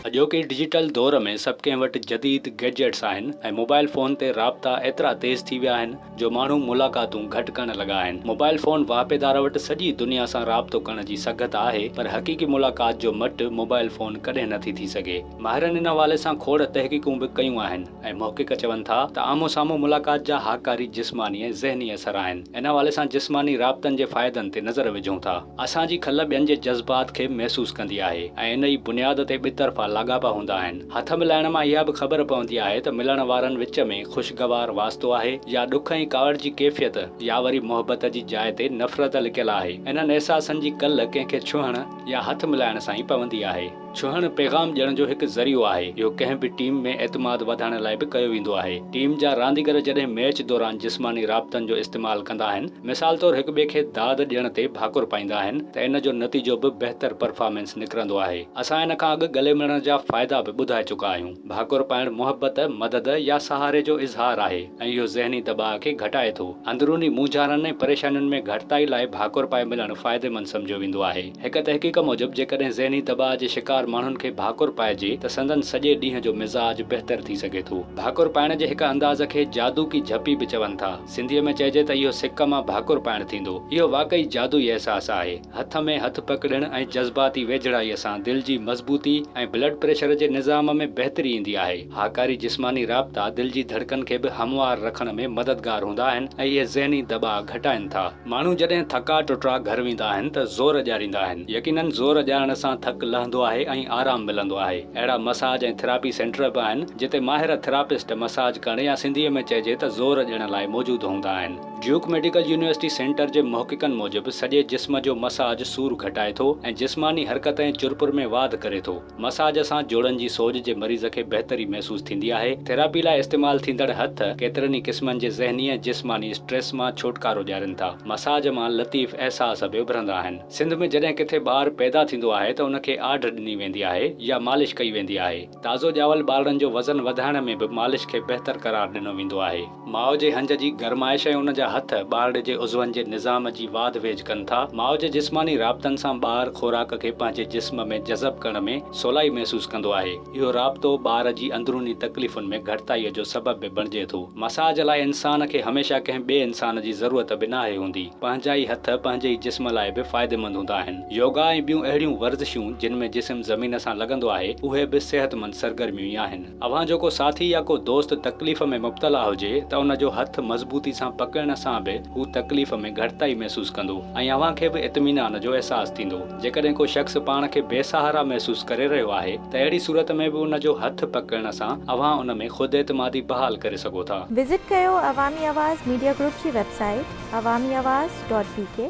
अॼोके डिजिटल दौर में सभु कंहिं वटि जदीद गैजेट्स आहिनि ऐं मोबाइल फ़ोन ते राब्ता एतिरा तेज़ थी विया आहिनि जो माण्हू मुलाक़ातूं घटि करण लॻा आहिनि। मोबाइल फ़ोन वापेदार वटि सॼी दुनिया सां राब्तो करण जी सघत आहे, पर हक़ीक़ी मुलाक़ात जो मटु मोबाइल फ़ोन कॾहिं नथी थी सघे। माहिरनि इन हवाले सां खोड़ तहक़ीक़ूं बि कयूं आहिनि ऐं मुहक़िक़ चवनि था त आमो साम्हूं मुलाक़ात जा हाकारी जिस्मानी ऐं ज़हनी असर आहिनि। इन हवाले सां जिस्मानी राब्तनि जे फ़ाइदनि ते नज़र विझूं था। असांजी खल ॿियनि जे जज़्बात खे महसूस कंदी आहे ऐं इन जी बुनियाद ते ॿितरफ़ा लाॻापा हूंदा आहिनि। हथ मिलाइण मां इहा बि ख़बर पवंदी आहे त मिलण वारनि विच में ख़ुशगवार वास्तो आहे या ॾुख ऐं कावड़ जी कैफ़ियत या वरी मोहबत जी जाइ ते नफ़रत लिकियल आहे। इन्हनि अहसासनि जी कल कंहिंखे छुहण या हथ मिलाइण सां ई पवंदी आहे। छुहण पैगाम ॾियण जो हिकु ज़रियो आहे। इहो कंहिं बि टीम में एतमाद वधाइण लाइ बि कयो वेंदो आहे। टीम जा रांदीगर जॾहिं मैच दौरान जिस्मानी राब्तनि जो इस्तेमालु कंदा आहिनि, मिसाल तौरु हिक ॿिए खे दाद ॾियण ते भाकुर पाईंदा आहिनि, त इन जो नतीजो बि बहितर परफॉर्मेंस निकिरंदो आहे। असां इन खां अॻु गले मिलण जा फ़ाइदा बि ॿुधाए चुका आहियूं। भाकुर पाइण मोहबत, मदद या सहारे जो इज़हार आहे ऐं इहो ज़हनी दबाव खे घटाए थो। अंदरूनी मूंझारनि ऐं परेशानियुनि में घटिताई लाइ भाकुर पाए मिलणु फ़ाइदेमंद सम्झियो वेंदो आहे। हिक तहक़ीक़ मूजिबि जेकॾहिं ज़हनी दबाव जे शिकार माण्हुनि खे भाकुर पाइजे त संदन सॼे ॾींहं जो मिज़ाज बहितर थी सघे थो। भाकुर पाइण जे हिक अंदाज़ खे जादू की झपी बि चवनि था। सिंधीअ में चइजे त इहो सिक मां भाकुर पाइण थींदो। इहो वाक़ई जादुई अहसासु आहे। हथ में हथ पकड़ण ऐं जज़्बाती वेझड़ाईअ सां दिलि जी मज़बूती ऐं ब्लड प्रेशर जे निज़ाम में बहितरी ईंदी आहे। हाकारी जिस्मानी राब्ता दिलि जी धड़कन खे बि हमवार रखण में मददगार हूंदा आहिनि ऐं इहे ज़हनी दबाव घटाइनि था। माण्हू जॾहिं थका टुटरा घर वेंदा आहिनि त ज़ोर ॾियारींदा आहिनि। यकीनन ज़ोर ॾियारण सां थक लहंदो आहे ऐं आराम मिलंदो आहे। अहिड़ा मसाज ऐं थेरापी सेंटर बि आहिनि जिते माहिर थेरापिस्ट मसाज करण या सिंधीअ में चइजे त ज़ोर ॾियण लाइ मौजूदु हूंदा आहिनि। ड्यूक मेडिकल यूनिवर्सिटी सेंटर जे मुहक़िक़नि मूजिबि सॼे जिस्म जो मसाज सूर घटाए थो ऐं जिस्मानी हरकत ऐं चुरपुर में वाध करे थो। मसाज सां जोड़नि जी सोज जे मरीज़ खे बहितरी महसूस थींदी आहे। थेरापी लाइ इस्तेमालु थींदड़ हथ केतिरनि ई क़िस्मनि जे ज़हनी ऐं जिस्मानी स्ट्रेस मां छुटकारो ॾियारनि था। मसाज मां लतीफ़ अहसास बि उभरंदा आहिनि। सिंध में जॾहिं किथे ॿार पैदा थींदो आहे त उनखे आढ ॾिनी वेंदी आहे या मालिश कई वेंदी आहे। ताज़ो ॼावल ॿारनि जो वज़न वधाइण में बि मालिश खे बहितर करार ॾिनो वेंदो आहे। माउ जे हंज जी गरमाइश ऐं उन जा हथ ॿार जे उज़वनि जे निज़ाम जी वाध वेझ कनि था। माउ जे जिस्मानी राब्तनि सां ॿार खोराक खे पंहिंजे जिस्म में जज़ब करण में सवलाई महसूस कंदो आहे। इहो राब्तो ॿार जी अंदरूनी तकलीफ़ुनि में घटिताईअ जो सबबु बि बणिजे थो। मसाज लाइ इंसान खे हमेशह कंहिं ॿिए इंसान जी ज़रूरत बि नाहे हूंदी। पंहिंजा ई हथ पंहिंजे ई जिस्म लाइ बि फ़ाइदेमंद हूंदा आहिनि। योगा ऐं ॿियूं अहिड़ियूं वर्ज़िशूं जिन में जिस्म ज़मीन सां लॻंदो आहे, उहे बि सेहतमंद सरगर्मियूं ई आहिनि। अव्हां जो को साथी या को दोस्त तकलीफ़ में मुब्तला हुजे त उन जो हथ मज़बूती सां पकड़ण सां बि हू तकलीफ़ में घटिताई महसूस कंदो ऐं अव्हां खे बि इत्मीनान जो अहसासु थींदो। जेकॾहिं को शख़्स पाण खे बेसहारा महसूस करे रहियो आहे त अहिड़ी सूरत में बि उन जो हथ पकड़ण सां अव्हां उन में ख़ुदि एतमादी बहाल करे सघो था। विज़िट कयो अवामी आवाज़ मीडिया ग्रुप जी वेबसाइट awamiawaz.pk